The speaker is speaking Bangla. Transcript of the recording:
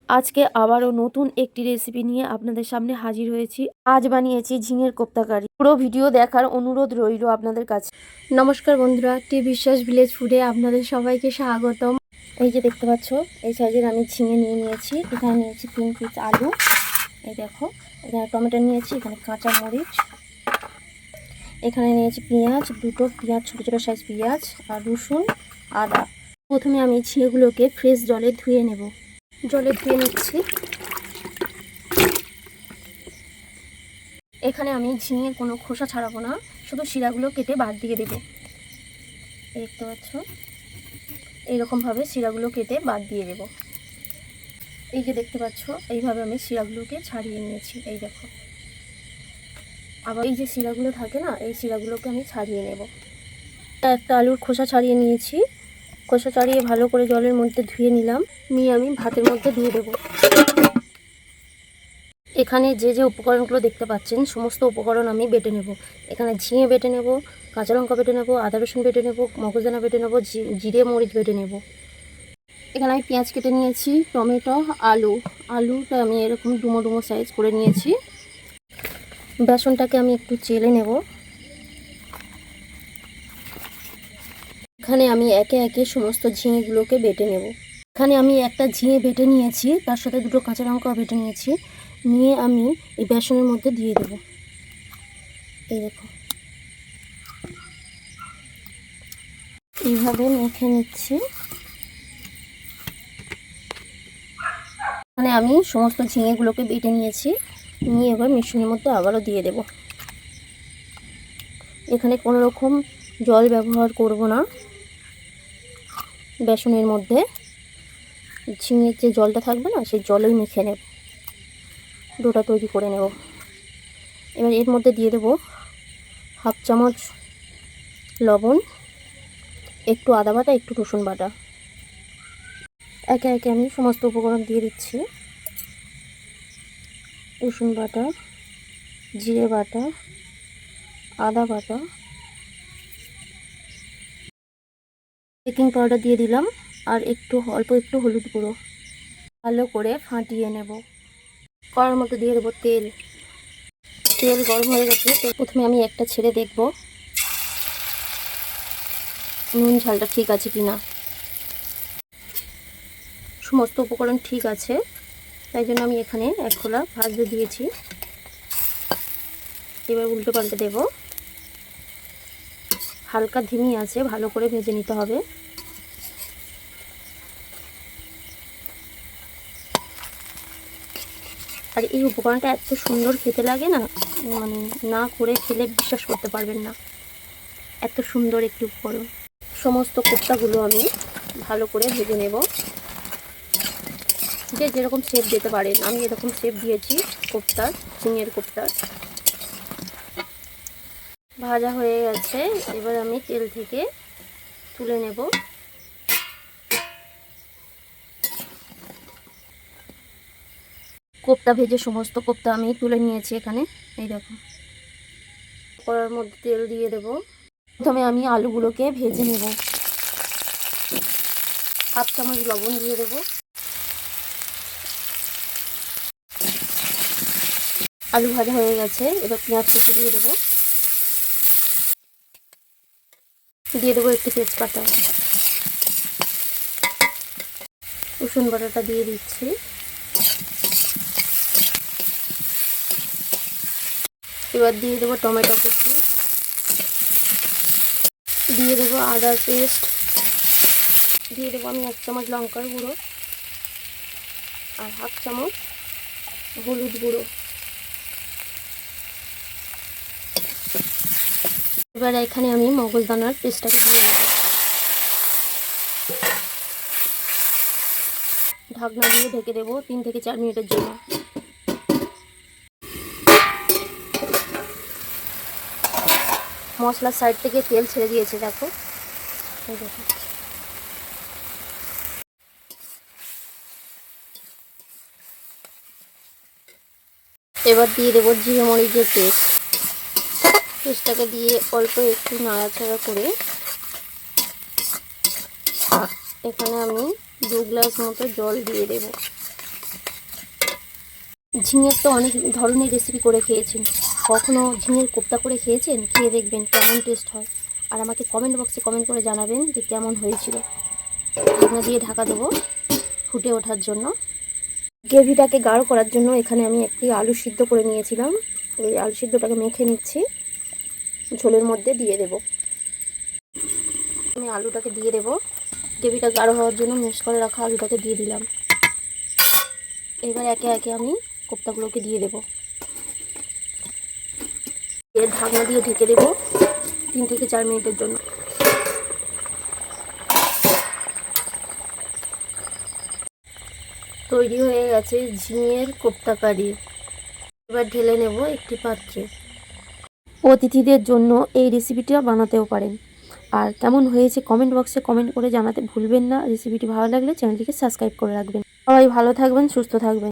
আজকে আবারও নতুন একটি রেসিপি নিয়ে আপনাদের সামনে হাজির হয়েছি। আজ বানিয়েছি ঝিঙের কোপ্তা কারি। পুরো ভিডিও দেখার অনুরোধ রইল আপনাদের কাছে। নমস্কার বন্ধুরা, টি বিশ্বাস ভিলেজ ফুডে আপনাদের সবাইকে স্বাগতম। এই যে দেখতে পাচ্ছ, এই সাইজের আমি ঝিঙে নিয়ে নিয়েছি। এখানে নিয়েছি 3 পিস আলু, এই দেখো এখানে টমেটো নিয়েছি, এখানে কাঁচা মরিচ, এখানে নিয়েছি পেঁয়াজ, দুটো পেঁয়াজ, ছোটো ছোটো সাইজ পেঁয়াজ, আর রসুন, আদা। প্রথমে আমি ঝিঙেগুলোকে ফ্রেশ জলে ধুয়ে নেব। জলে ধুয়ে নিচ্ছি। এখানে আমি ঝিঙের কোনো খোসা ছাড়াবো না, শুধু শিরাগুলো কেটে বাদ দিয়ে দেব। দেখতে পাচ্ছ, এইরকমভাবে শিরাগুলো কেটে বাদ দিয়ে দেব। এই যে দেখতে পাচ্ছ, এইভাবে আমি শিরাগুলোকে ছাড়িয়ে নিয়েছি। এই দেখো, আবার এই যে শিরাগুলো থাকে না, এই শিরাগুলোকে আমি ছাড়িয়ে নেব। একটা আলুর খোসা ছাড়িয়ে নিয়েছি। খোসা ছাড়িয়ে ভালো করে জলের মধ্যে ধুয়ে নিলাম। নিয়ে আমি ভাতের মধ্যে দিয়ে দেব। এখানে যে যে উপকরণগুলো দেখতে পাচ্ছেন, সমস্ত উপকরণ আমি বেটে নেব। এখানে ঝিঙে বেটে নেব, কাঁচা লঙ্কা বেটে নেব, আদা রসুন বেটে নেব, মগজদানা বেটে নেব, জিরে মরিচ বেটে নেব। এখানে আমি পেঁয়াজ কেটে নিয়েছি, টমেটো, আলুটা আমি এরকম ডুমো ডুমো সাইজ করে নিয়েছি। বেসনটাকে আমি একটু চেলে নেব। এখানে আমি একে একে সমস্ত ঝিঙেগুলোকে বেটে নেব। এখানে আমি একটা ঝিঙে বেটে নিয়েছি, তার সাথে দুটো কাঁচা লঙ্কাও বেটে নিয়েছি। নিয়ে আমি এই বেসনের মধ্যে দিয়ে দেব। এই দেখো, এইভাবে মেখে নিচ্ছি। মানে আমি সমস্ত ঝিঙেগুলোকে বেটে নিয়েছি। নিয়ে এবার মিশ্রণের মধ্যে আবারও দিয়ে দেব। এখানে কোনো রকম জল ব্যবহার করব না। বেসনের মধ্যে ঝিঙের যে জলটা থাকবে না, সেই জলেই মেখে নেব, ডোটা তৈরি করে নেব। এবার এর মধ্যে দিয়ে দেব 1/2 চামচ লবণ, একটু আদা বাটা, একটু রসুন বাটা। একে একে আমি সমস্ত উপকরণ দিয়ে দিচ্ছি। রসুন বাটা, জিরে বাটা, আদা বাটা, বেকিং পাউডার দিয়ে দিলাম, আর অল্প একটু হলুদ গুঁড়ো। ভালো করে ফাটিয়ে নেব। কড়ার মধ্যে দিয়ে দেবো তেল। তেল গরম হয়ে গেছে, তো প্রথমে আমি একটা ছেড়ে দেখব নুন ঝালটা ঠিক আছে কিনা। সমস্ত উপকরণ ঠিক আছে, তাই জন্য আমি এখানে 1 খোলা ভাজতে দিয়েছি। এবার উল্টো পাল্টে দেব। হালকা ধিমি আছে, ভালো করে ভেজে নিতে হবে। আর এই উপকরণটা এত সুন্দর খেতে লাগে না, মানে না করে খেলে বিশ্বাস করতে পারবেন না, এত সুন্দর একটি উপকরণ। সমস্ত কোপ্তাগুলো আমি ভালো করে ভেজে নেব। যে যেরকম শেপ দিতে পারেন, আমি এরকম শেপ দিয়েছি কোপ্তার, ঝিঙের কোপ্তার। ভাজা হয়ে গেছে, এবার আমি তেল থেকে তুলে নেব। কোপ্তা ভেজে সমস্ত কোপ্তা আমি তুলে নিয়েছি এখানে। এই দেখো, কড়ার মধ্যে তেল দিয়ে দেব। প্রথমে আমি আলুগুলোকে ভেজে নেব। 1/2 চামচ লবণ দিয়ে দেব। আলু ভাজা হয়ে গেছে, এবার পেঁয়াজ কুচি দিয়ে দেবো। দিয়ে দেবো একটু তেজপাতা, রসুন বাটাটা দিয়ে দিচ্ছি। এবার দিয়ে দেবো টমেটো কুচি, দিয়ে দেবো আদার পেস্ট, দিয়ে দেবো আমি 1 চামচ লঙ্কার গুঁড়ো, আর 1/2 চামচ হলুদ গুঁড়ো। এবার এখানে আমি মগজদানার পেস্টটাকে দিয়ে দেবো। ঢাকনা দিয়ে ঢেকে দেবো 3 থেকে 4 মিনিটের জন্য। মশলার সাইড থেকে তেল ছেড়ে দিয়েছে, দেখো। এই দেখো, এবার দিয়ে দেবো জিরে মরিচের পেস্টটাকে দিয়ে অল্প একটু নাড়াচাড়া করে এখানে আমি 2 গ্লাস মতো জল দিয়ে দেব। ঝিঙের তো অনেক ধরনের রেসিপি করে খেয়েছেন, কখনো ঝিঙের কোপ্তা করে খেয়েছেন? খেয়ে দেখবেন কেমন টেস্ট হয়, আর আমাকে কমেন্ট বক্সে কমেন্ট করে জানাবেন যে কেমন হয়েছিল। ঢাকনা দিয়ে ঢাকা দেবো ফুটে ওঠার জন্য। গ্রেভিটাকে গাঢ় করার জন্য এখানে আমি একটি আলু সিদ্ধ করে নিয়েছিলাম, ওই আলু সিদ্ধটাকে মেখে নিচ্ছি, ঝোলের মধ্যে দিয়ে দেব। আমি আলুটাকে দিয়ে দেব, গ্রেভিটা গাঢ় হওয়ার জন্য ম্যাশ করে রাখা আলুটাকে দিয়ে দিলাম। এবার একে একে আমি কোপ্তাগুলোকে দিয়ে দেব, এর ঢাকনা দিয়ে ঢেকে দেব 3 থেকে 4 মিনিটের জন্য। তৈরি হয়ে গেছে ঝিঙের কোপ্তা কারি। এবার ঢেলে নেব একটি পাত্রে। অতিথিদের জন্য এই রেসিপিটা বানাতেও পারেন। আর কেমন হয়েছে কমেন্ট বক্সে কমেন্ট করে জানাতে ভুলবেন না। রেসিপিটি ভালো লাগলে চ্যানেলটিকে সাবস্ক্রাইব করে রাখবেন। সবাই ভালো থাকবেন, সুস্থ থাকবেন।